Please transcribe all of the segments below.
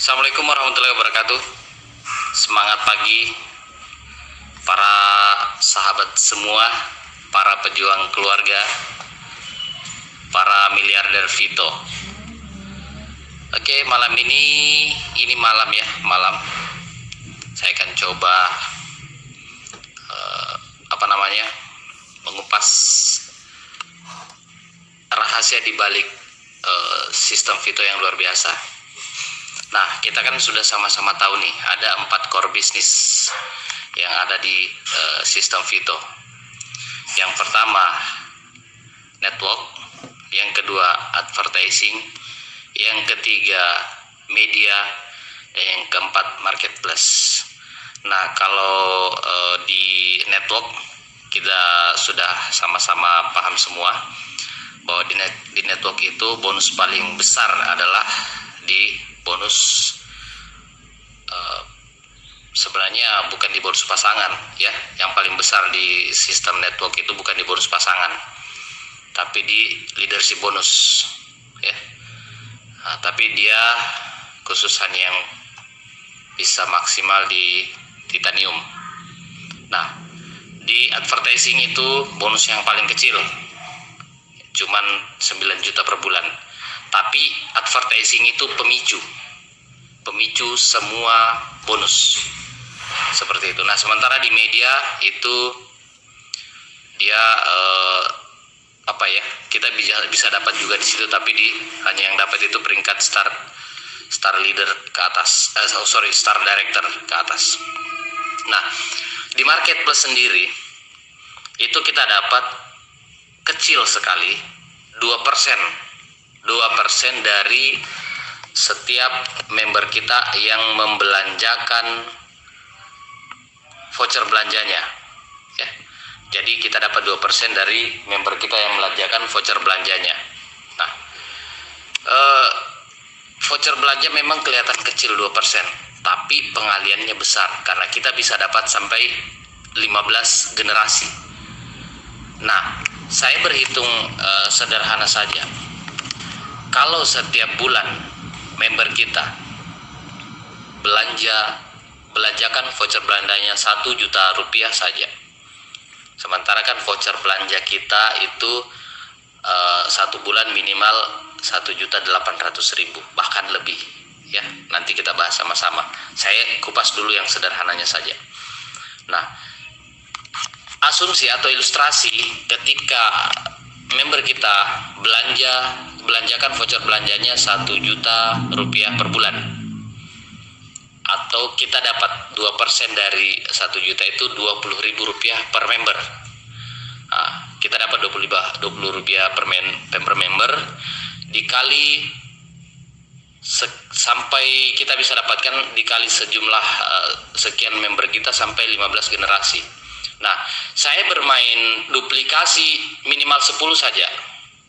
Assalamualaikum warahmatullahi wabarakatuh. Semangat pagi para sahabat semua, para pejuang keluarga, para miliarder Vito. Oke, malam ini malam ya, malam. Saya akan coba mengupas rahasia di balik sistem Vito yang luar biasa. Nah, kita kan sudah sama-sama tahu nih, ada 4 core bisnis yang ada di sistem Vito. Yang pertama, network. Yang kedua, advertising. Yang ketiga, media. Dan yang keempat, marketplace. Nah, kalau di network, kita sudah sama-sama paham semua bahwa di network itu bonus paling besar adalah di bonus sebenarnya bukan di bonus pasangan ya. Yang paling besar di sistem network itu bukan di bonus pasangan, tapi di leadership bonus ya. Tapi dia khususan yang bisa maksimal di titanium. Nah, di advertising itu bonus yang paling kecil cuman 9 juta per bulan. Tapi advertising itu pemicu semua bonus seperti itu. Nah, sementara di media itu dia kita bisa dapat juga di situ, tapi hanya yang dapat itu peringkat star leader ke atas, star director ke atas. Nah, di marketplace sendiri itu kita dapat kecil sekali 2% dari setiap member kita yang membelanjakan voucher belanjanya ya. Jadi kita dapat 2% dari member kita yang belanjakan voucher belanjanya. Nah, voucher belanja memang kelihatan kecil 2%, tapi pengaliannya besar karena kita bisa dapat sampai 15 generasi. Nah, saya berhitung sederhana saja. Kalau setiap bulan member kita belanjakan voucher belanjanya 1 juta rupiah saja. Sementara kan voucher belanja kita itu 1 bulan minimal 1.800.000, bahkan lebih ya. Nanti kita bahas sama-sama. Saya kupas dulu yang sederhananya saja. Nah, asumsi atau ilustrasi ketika member kita belanjakan voucher belanjanya 1 juta rupiah per bulan, atau kita dapat 2% dari 1 juta itu 20.000 rupiah per member. Nah, kita dapat 20 rupiah per member dikali sampai kita bisa dapatkan dikali sejumlah sekian member kita sampai 15 generasi. Nah, saya bermain duplikasi minimal 10 saja.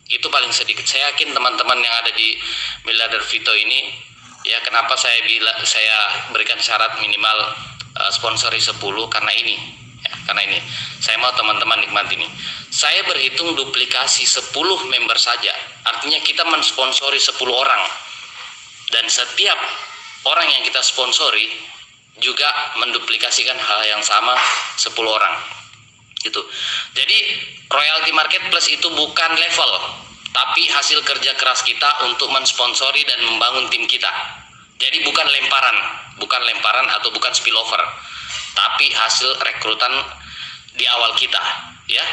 Itu paling sedikit. Saya yakin teman-teman yang ada di miliarder Vito ini, ya, kenapa saya berikan syarat minimal sponsori 10 karena ini. Ya, karena ini. Saya mau teman-teman nikmati ini. Saya berhitung duplikasi 10 member saja. Artinya kita mensponsori 10 orang. Dan setiap orang yang kita sponsori juga menduplikasikan hal yang sama 10 orang gitu. Jadi royalty marketplace itu bukan level, tapi hasil kerja keras kita untuk mensponsori dan membangun tim kita. Jadi bukan lemparan atau bukan spillover, tapi hasil rekrutan di awal kita ya.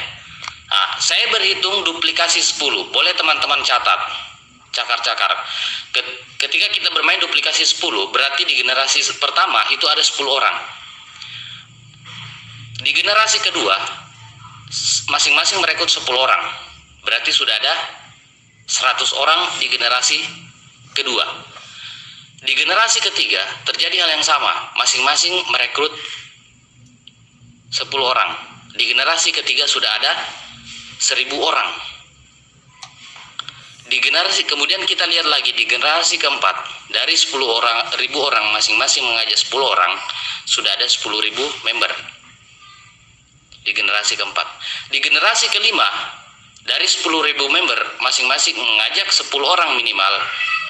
Nah, saya berhitung duplikasi 10. Boleh teman-teman catat, cakar-cakar. Ketika kita bermain duplikasi 10, berarti di generasi pertama itu ada 10 orang. Di generasi kedua, masing-masing merekrut 10 orang. Berarti sudah ada 100 orang di generasi kedua. Di generasi ketiga, terjadi hal yang sama. Masing-masing merekrut 10 orang. Di generasi ketiga sudah ada 1.000 orang. Kemudian kita lihat lagi di generasi keempat, dari 10.000 orang masing-masing mengajak 10 orang, sudah ada 10.000 member di generasi keempat. Di generasi kelima, dari 10.000 member masing-masing mengajak 10 orang minimal,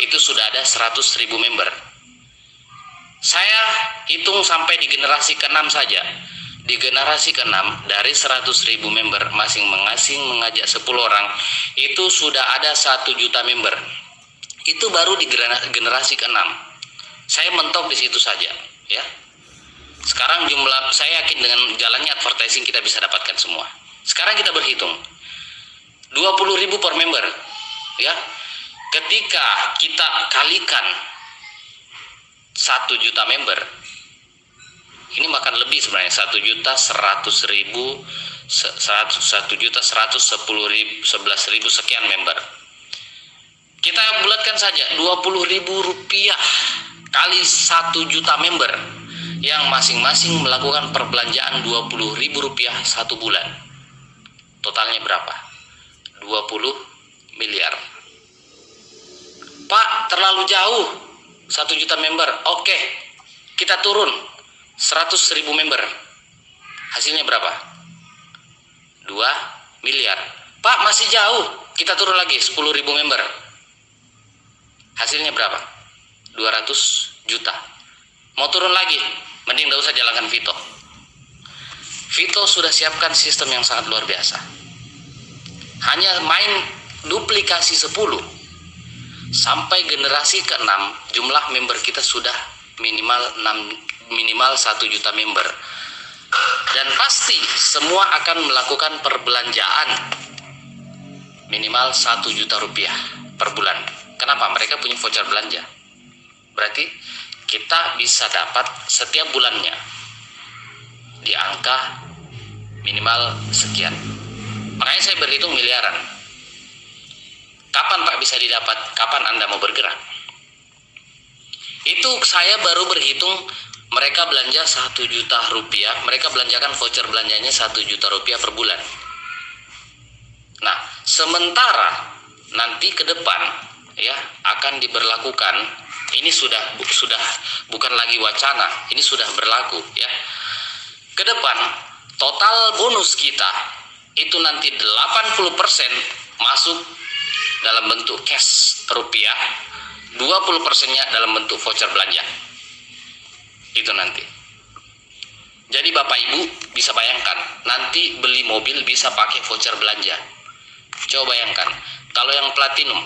itu sudah ada 100.000 member. Saya hitung sampai di generasi ke-6 saja. Di generasi ke-6 dari 100.000 member masing-masing mengajak 10 orang, itu sudah ada 1 juta member. Itu baru di generasi ke-6. Saya mentok di situ saja, ya. Sekarang jumlah, saya yakin dengan jalannya advertising kita bisa dapatkan semua. Sekarang kita berhitung 20.000 per member, ya. Ketika kita kalikan 1 juta member, ini makan lebih sebenarnya, 1.100.000, 1.111.000 sekian member. Kita bulatkan saja 20.000 rupiah kali 1 juta member yang masing-masing melakukan perbelanjaan 20.000 rupiah 1 bulan. Totalnya berapa? 20 miliar. Pak, terlalu jauh 1 juta member. Oke, kita turun 100.000 member. Hasilnya berapa? 2 miliar. Pak, masih jauh. Kita turun lagi 10.000 member. Hasilnya berapa? 200 juta. Mau turun lagi, mending tidak usah jalankan Vito. Vito sudah siapkan sistem yang sangat luar biasa. Hanya main duplikasi 10 sampai generasi ke-6, jumlah member kita sudah minimal 1 juta member. Dan pasti semua akan melakukan perbelanjaan minimal 1 juta rupiah per bulan. Kenapa? Mereka punya voucher belanja. Berarti kita bisa dapat setiap bulannya di angka minimal sekian. Makanya saya berhitung miliaran. Kapan Pak bisa didapat? Kapan Anda mau bergerak? Itu saya baru berhitung mereka belanja 1 juta rupiah, mereka belanjakan voucher belanjanya 1 juta rupiah per bulan. Nah, sementara nanti ke depan ya akan diberlakukan, ini sudah bukan lagi wacana, ini sudah berlaku ya. Ke depan total bonus kita itu nanti 80% masuk dalam bentuk cash rupiah, 20%-nya dalam bentuk voucher belanja. Itu nanti. Jadi Bapak Ibu bisa bayangkan, nanti beli mobil bisa pakai voucher belanja. Coba bayangkan, kalau yang platinum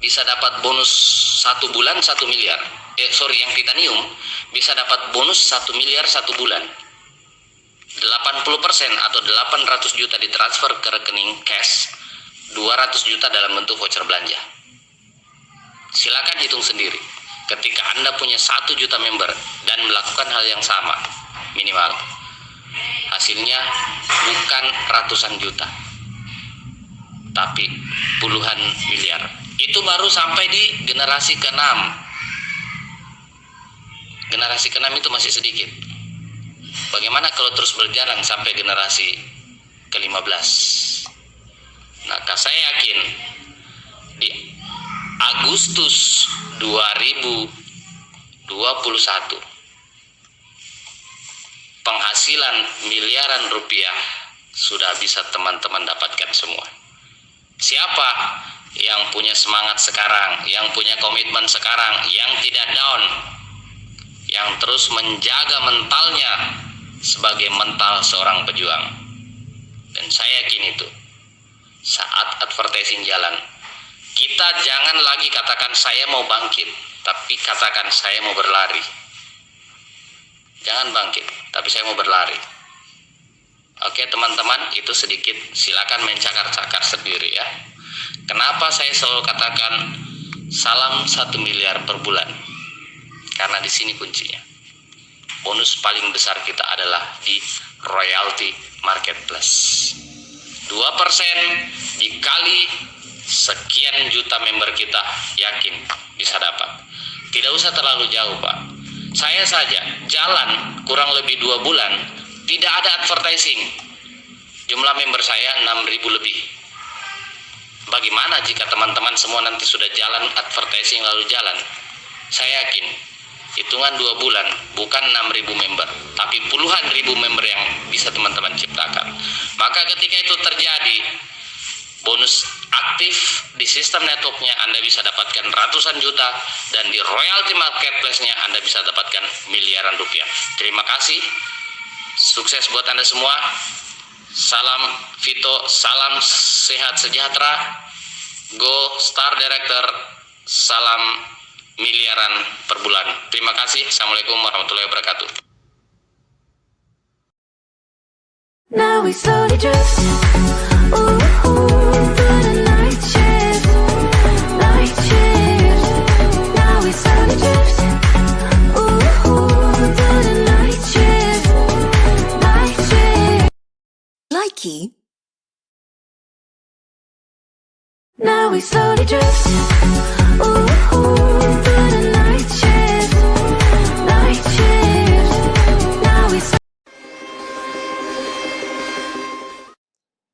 bisa dapat bonus 1 bulan 1 miliar. Yang titanium bisa dapat bonus 1 miliar 1 bulan. 80% atau 800 juta ditransfer ke rekening cash, 200 juta dalam bentuk voucher belanja. Silakan hitung sendiri. Ketika Anda punya 1 juta member dan melakukan hal yang sama, minimal hasilnya bukan ratusan juta, tapi puluhan miliar. Itu baru sampai di generasi ke-6. Generasi ke-6 itu masih sedikit. Bagaimana kalau terus berjalan sampai generasi ke-15? Maka saya yakin di Agustus 2021 penghasilan miliaran rupiah sudah bisa teman-teman dapatkan semua. Siapa yang punya semangat sekarang, yang punya komitmen sekarang, yang tidak down, yang terus menjaga mentalnya sebagai mental seorang pejuang. Dan saya yakin itu saat advertising jalan, kita jangan lagi katakan saya mau bangkit, tapi katakan saya mau berlari. Jangan bangkit, tapi saya mau berlari. Oke teman-teman, itu sedikit, silakan mencakar-cakar sendiri ya. Kenapa saya selalu katakan salam 1 miliar per bulan? Karena di sini kuncinya. Bonus paling besar kita adalah di royalty marketplace. 2% dikali sekian juta member kita, yakin bisa dapat. Tidak usah terlalu jauh Pak. Saya saja jalan kurang lebih 2 bulan tidak ada advertising. Jumlah member saya 6.000 lebih. Bagaimana jika teman-teman semua nanti sudah jalan advertising lalu jalan? Saya yakin hitungan 2 bulan bukan 6.000 member, tapi puluhan ribu member yang bisa teman-teman ciptakan. Maka ketika itu terjadi, bonus aktif di sistem networknya Anda bisa dapatkan ratusan juta, dan di royalty marketplace-nya Anda bisa dapatkan miliaran rupiah. Terima kasih, sukses buat Anda semua. Salam Vito, salam sehat sejahtera, go Star Director, salam miliaran per bulan. Terima kasih. Assalamualaikum warahmatullahi wabarakatuh. Now we slowly drift, ooh, through the night shift, night shift. Now we slowly drift, ooh, through the night shift, night shift. Likey. Now we slowly drift, ooh, through the night shift, night shift. Now we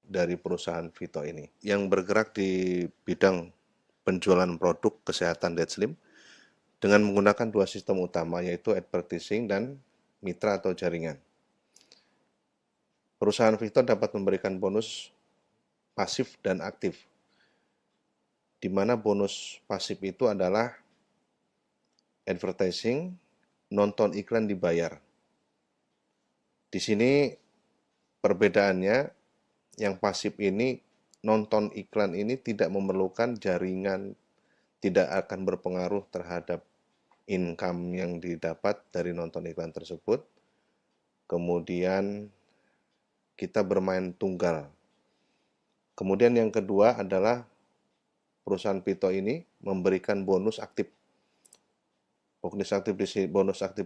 dari perusahaan Vito ini yang bergerak di bidang penjualan produk kesehatan Dead Slim dengan menggunakan dua sistem utama, yaitu advertising dan mitra atau jaringan. Perusahaan Vito dapat memberikan bonus pasif dan aktif, di mana bonus pasif itu adalah advertising, nonton iklan dibayar. Di sini perbedaannya, yang pasif ini, nonton iklan ini tidak memerlukan jaringan, tidak akan berpengaruh terhadap income yang didapat dari nonton iklan tersebut. Kemudian kita bermain tunggal. Kemudian yang kedua adalah perusahaan Vito ini memberikan bonus aktif. Bonus aktif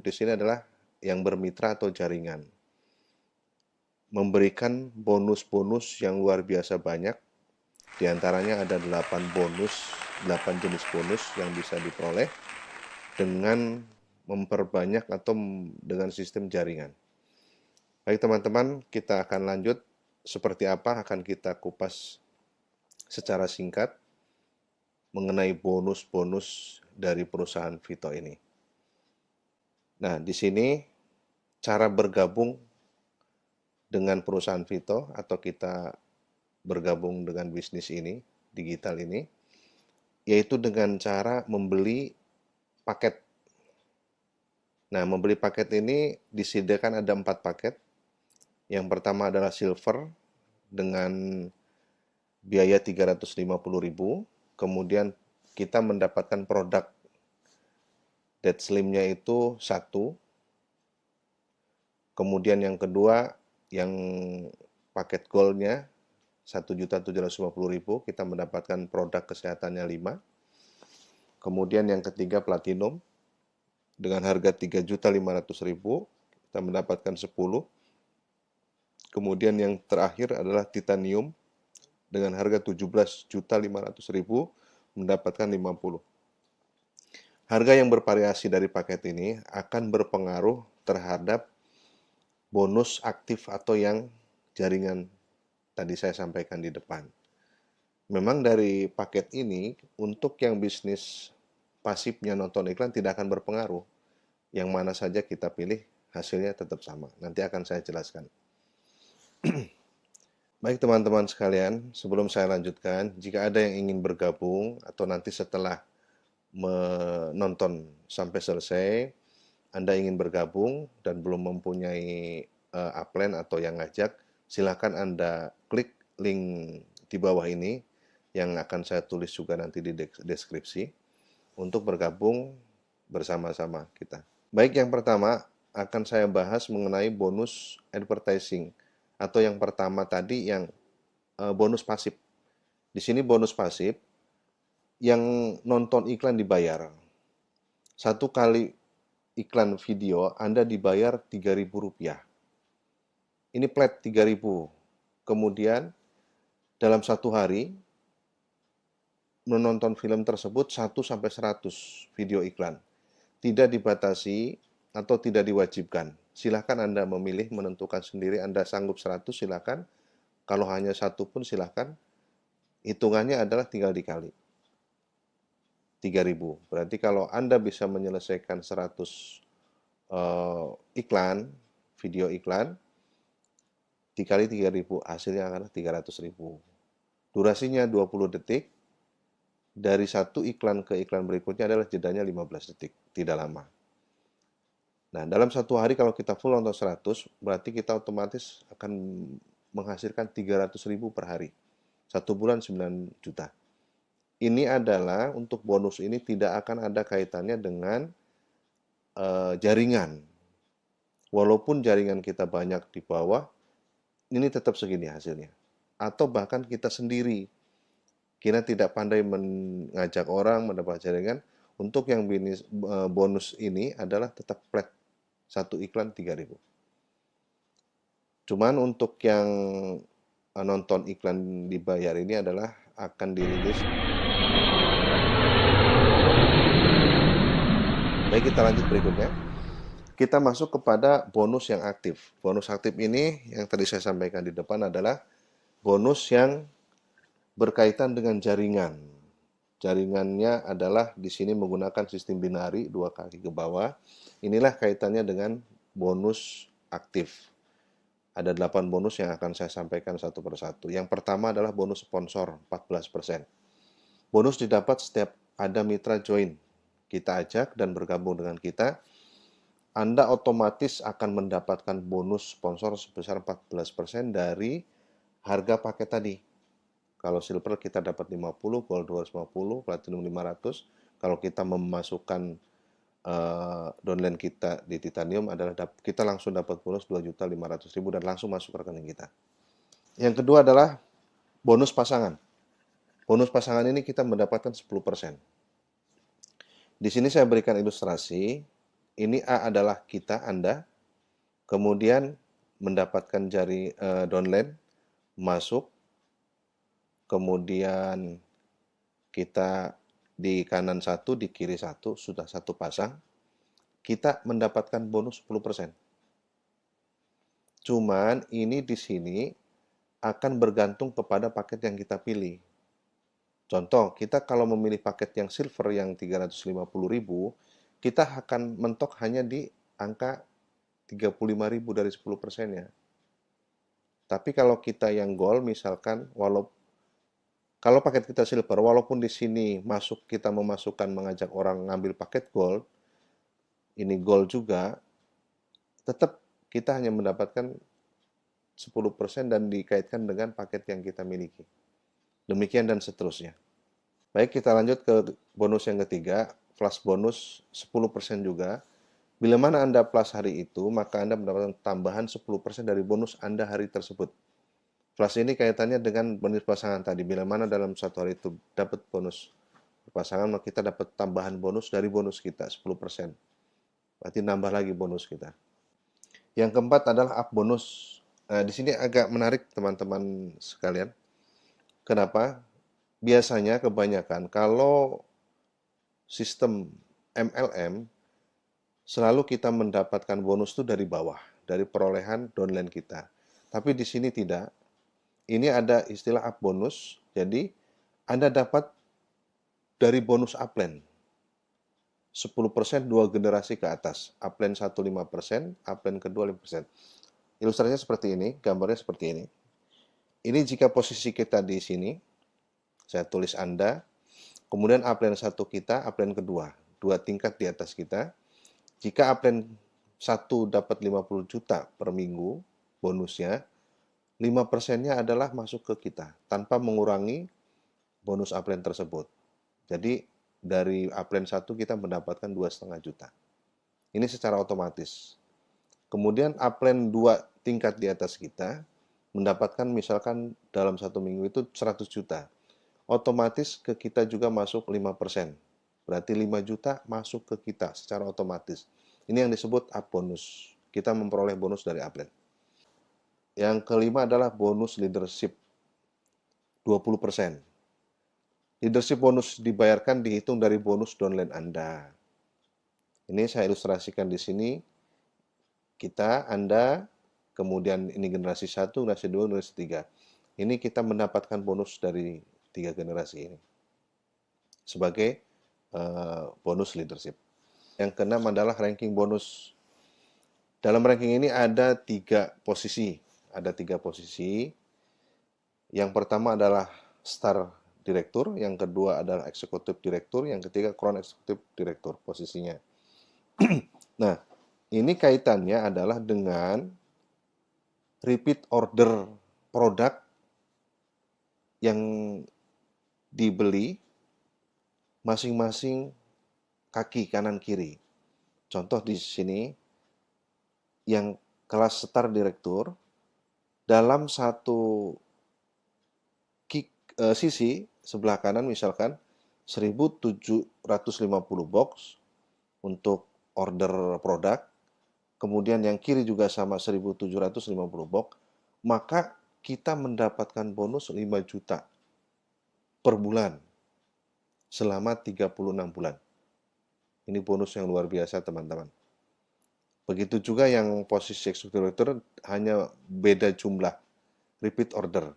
di sini adalah yang bermitra atau jaringan. Memberikan bonus-bonus yang luar biasa banyak. Di antaranya ada 8 jenis bonus yang bisa diperoleh dengan memperbanyak atau dengan sistem jaringan. Baik teman-teman, kita akan lanjut seperti apa akan kita kupas secara singkat mengenai bonus-bonus dari perusahaan Vito ini. Nah, di sini cara bergabung dengan perusahaan Vito atau kita bergabung dengan bisnis ini, digital ini, yaitu dengan cara membeli paket. Nah, membeli paket ini disediakan ada 4 paket. Yang pertama adalah silver dengan biaya 350.000, kemudian kita mendapatkan produk Dead Slim-nya itu 1. Kemudian yang kedua, yang paket gold-nya 1.750.000, kita mendapatkan produk kesehatannya 5. Kemudian yang ketiga platinum dengan harga 3.500.000, kita mendapatkan 10. Kemudian yang terakhir adalah titanium dengan harga 17.500.000, mendapatkan 50. Harga yang bervariasi dari paket ini akan berpengaruh terhadap bonus aktif atau yang jaringan tadi saya sampaikan di depan. Memang dari paket ini, untuk yang bisnis pasifnya nonton iklan tidak akan berpengaruh. Yang mana saja kita pilih, hasilnya tetap sama. Nanti akan saya jelaskan. Baik teman-teman sekalian, sebelum saya lanjutkan, jika ada yang ingin bergabung atau nanti setelah menonton sampai selesai, Anda ingin bergabung dan belum mempunyai upline atau yang ngajak, silakan Anda klik link di bawah ini yang akan saya tulis juga nanti di deskripsi untuk bergabung bersama-sama kita. Baik, yang pertama akan saya bahas mengenai bonus advertising atau yang pertama tadi yang bonus pasif. Di sini bonus pasif yang nonton iklan dibayar. 1 kali iklan video Anda dibayar Rp3.000. Ini flat 3.000. Kemudian dalam 1 hari menonton film tersebut 1-100 video iklan. Tidak dibatasi atau tidak diwajibkan. Silahkan Anda memilih, menentukan sendiri. Anda sanggup 100 silahkan. Kalau hanya 1 pun silahkan. Hitungannya adalah tinggal dikali. 3.000. Berarti kalau Anda bisa menyelesaikan 100 iklan, video iklan, dikali 3.000, hasilnya adalah 300.000. Durasinya 20 detik, dari satu iklan ke iklan berikutnya adalah jedanya 15 detik, tidak lama. Nah, dalam satu hari kalau kita full nonton 100, berarti kita otomatis akan menghasilkan 300.000 per hari. Satu bulan 9 juta. Ini adalah untuk bonus ini tidak akan ada kaitannya dengan jaringan. Walaupun jaringan kita banyak di bawah, ini tetap segini hasilnya. Atau bahkan kita sendiri, kita tidak pandai mengajak orang, mendapat jaringan, untuk yang bonus ini adalah tetap flat. Satu iklan 3.000. Cuman untuk yang nonton iklan dibayar ini adalah akan dirilis. Baik, kita lanjut berikutnya. Kita masuk kepada bonus yang aktif. Bonus aktif ini yang tadi saya sampaikan di depan adalah bonus yang berkaitan dengan jaringan. Jaringannya adalah di sini menggunakan sistem binari 2 kaki ke bawah. Inilah kaitannya dengan bonus aktif. Ada 8 bonus yang akan saya sampaikan satu persatu. Yang pertama adalah bonus sponsor 14%. Bonus didapat setiap ada mitra join. Kita ajak dan bergabung dengan kita. Anda otomatis akan mendapatkan bonus sponsor sebesar 14% dari harga paket tadi. Kalau silver kita dapat 50, gold 250, platinum 500. Kalau kita memasukkan downline kita di titanium adalah kita langsung dapat bonus 2.500.000 dan langsung masuk ke rekening kita. Yang kedua adalah bonus pasangan. Bonus pasangan ini kita mendapatkan 10%. Di sini saya berikan ilustrasi. Ini A adalah kita, Anda, kemudian mendapatkan downline, masuk, kemudian kita di kanan satu, di kiri satu, sudah satu pasang, kita mendapatkan bonus 10%. Cuman ini di sini akan bergantung kepada paket yang kita pilih. Contoh, kita kalau memilih paket yang silver yang 350.000, kita akan mentok hanya di angka 35.000 dari 10%-nya. Tapi kalau kita yang gold misalkan, kalau paket kita silver, walaupun di sini kita mengajak orang ngambil paket gold, ini gold juga, tetap kita hanya mendapatkan 10% dan dikaitkan dengan paket yang kita miliki. Demikian dan seterusnya. Baik, kita lanjut ke bonus yang ketiga, flash bonus 10% juga. Bila mana Anda plus hari itu, maka Anda mendapatkan tambahan 10% dari bonus Anda hari tersebut. Flash ini kaitannya dengan bonus pasangan tadi. Bila mana dalam satu hari itu dapat bonus pasangan, maka kita dapat tambahan bonus dari bonus kita 10%. Berarti nambah lagi bonus kita. Yang keempat adalah up bonus. Nah, di sini agak menarik teman-teman sekalian. Kenapa? Biasanya kebanyakan kalau sistem MLM selalu kita mendapatkan bonus itu dari bawah, dari perolehan downline kita. Tapi di sini tidak. Ini ada istilah up bonus, jadi Anda dapat dari bonus upline. 10% 2 generasi ke atas. Upline 1 5%, upline kedua 5%. Ilustrasinya seperti ini, gambarnya seperti ini. Ini jika posisi kita di sini, saya tulis Anda, kemudian upline 1 kita, upline kedua, 2 tingkat di atas kita. Jika upline 1 dapat 50 juta per minggu bonusnya, 5%-nya adalah masuk ke kita tanpa mengurangi bonus upline tersebut. Jadi dari upline 1 kita mendapatkan 2,5 juta. Ini secara otomatis. Kemudian upline 2 tingkat di atas kita mendapatkan misalkan dalam 1 minggu itu 100 juta. Otomatis ke kita juga masuk 5%. Berarti 5 juta masuk ke kita secara otomatis. Ini yang disebut up bonus. Kita memperoleh bonus dari upline. Yang kelima adalah bonus leadership 20%. Leadership bonus dibayarkan dihitung dari bonus downline Anda. Ini saya ilustrasikan di sini. Kita, Anda, kemudian ini generasi 1, generasi 2, generasi 3. Ini kita mendapatkan bonus dari 3 generasi ini. Sebagai bonus leadership. Yang keenam adalah ranking bonus. Dalam ranking ini ada 3 posisi. Ada 3 posisi. Yang pertama adalah Star Direktur, yang kedua adalah Eksekutif Direktur, yang ketiga Crown Eksekutif Direktur posisinya. Nah, ini kaitannya adalah dengan repeat order produk yang dibeli masing-masing kaki kanan kiri. Contoh di sini yang kelas Star Direktur dalam satu sisi sebelah kanan misalkan 1750 box untuk order produk, kemudian yang kiri juga sama 1750 box, maka kita mendapatkan bonus 5 juta per bulan selama 36 bulan. Ini bonus yang luar biasa, teman-teman. Begitu juga yang posisi eksekutif direktur, hanya beda jumlah repeat order.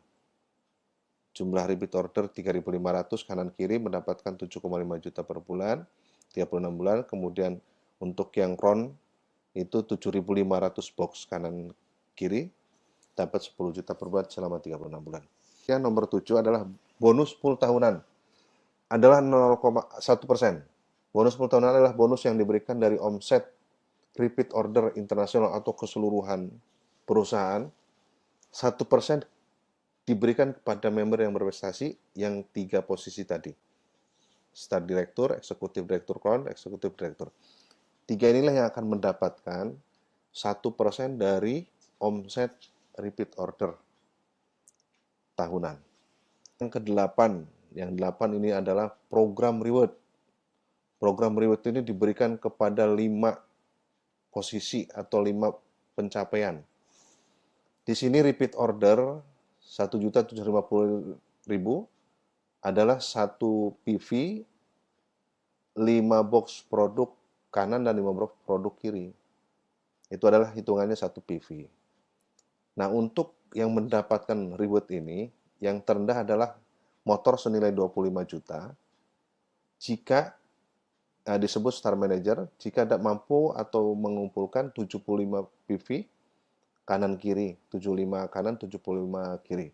Jumlah repeat order 3.500 kanan kiri mendapatkan 7,5 juta per bulan, 36 bulan. Kemudian untuk yang crown itu 7.500 box kanan kiri, dapat 10 juta per bulan selama 36 bulan. Yang nomor 7 adalah bonus full tahunan. Adalah 0,1%. Bonus full tahunan adalah bonus yang diberikan dari omset repeat order internasional atau keseluruhan perusahaan. 1% diberikan kepada member yang berprestasi yang 3 posisi tadi. Star Direktur, Eksekutif Direktur Crown, Eksekutif Direktur. 3 inilah yang akan mendapatkan 1% dari omset repeat order tahunan. Yang ke-8, yang 8 ini adalah program reward. Program reward ini diberikan kepada 5 posisi atau 5 pencapaian. Di sini repeat order 1.750.000 adalah 1 PV, 5 box produk kanan dan 5 box produk kiri. Itu adalah hitungannya 1 PV. Nah, untuk yang mendapatkan reward ini, yang terendah adalah motor senilai 25 juta. Jika disebut Star Manager, jika tidak mampu atau mengumpulkan 75 PV, kanan kiri, 75 kanan, 75 kiri.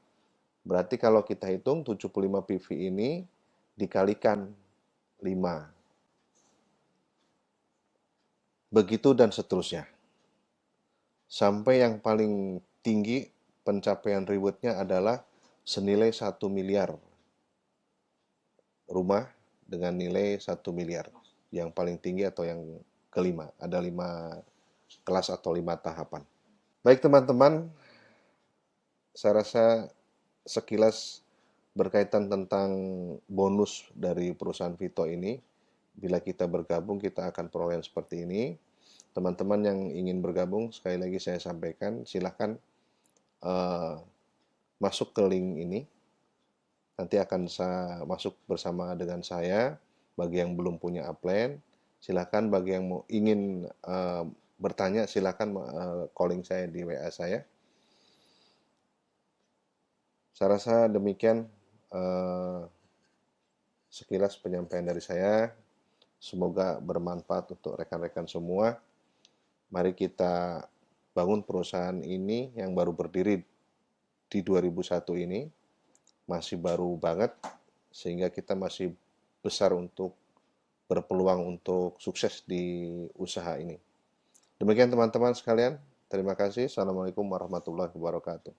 Berarti kalau kita hitung 75 PV ini dikalikan 5. Begitu dan seterusnya. Sampai yang paling tinggi pencapaian rewardnya adalah senilai 1 miliar. Rumah dengan nilai 1 miliar. Yang paling tinggi atau yang kelima. Ada 5 kelas atau 5 tahapan. Baik teman-teman, saya rasa sekilas berkaitan tentang bonus dari perusahaan Vito ini. Bila kita bergabung, kita akan peroleh seperti ini. Teman-teman yang ingin bergabung, sekali lagi saya sampaikan, silahkan masuk ke link ini. Nanti akan saya masuk bersama dengan saya. Bagi yang belum punya upline, silahkan. Bagi yang mau ingin bertanya, silakan calling saya di WA saya. Saya rasa demikian sekilas penyampaian dari saya. Semoga bermanfaat untuk rekan-rekan semua. Mari kita bangun perusahaan ini yang baru berdiri di 2001 ini. Masih baru banget, sehingga kita masih besar untuk berpeluang untuk sukses di usaha ini. Demikian teman-teman sekalian, terima kasih. Assalamualaikum warahmatullahi wabarakatuh.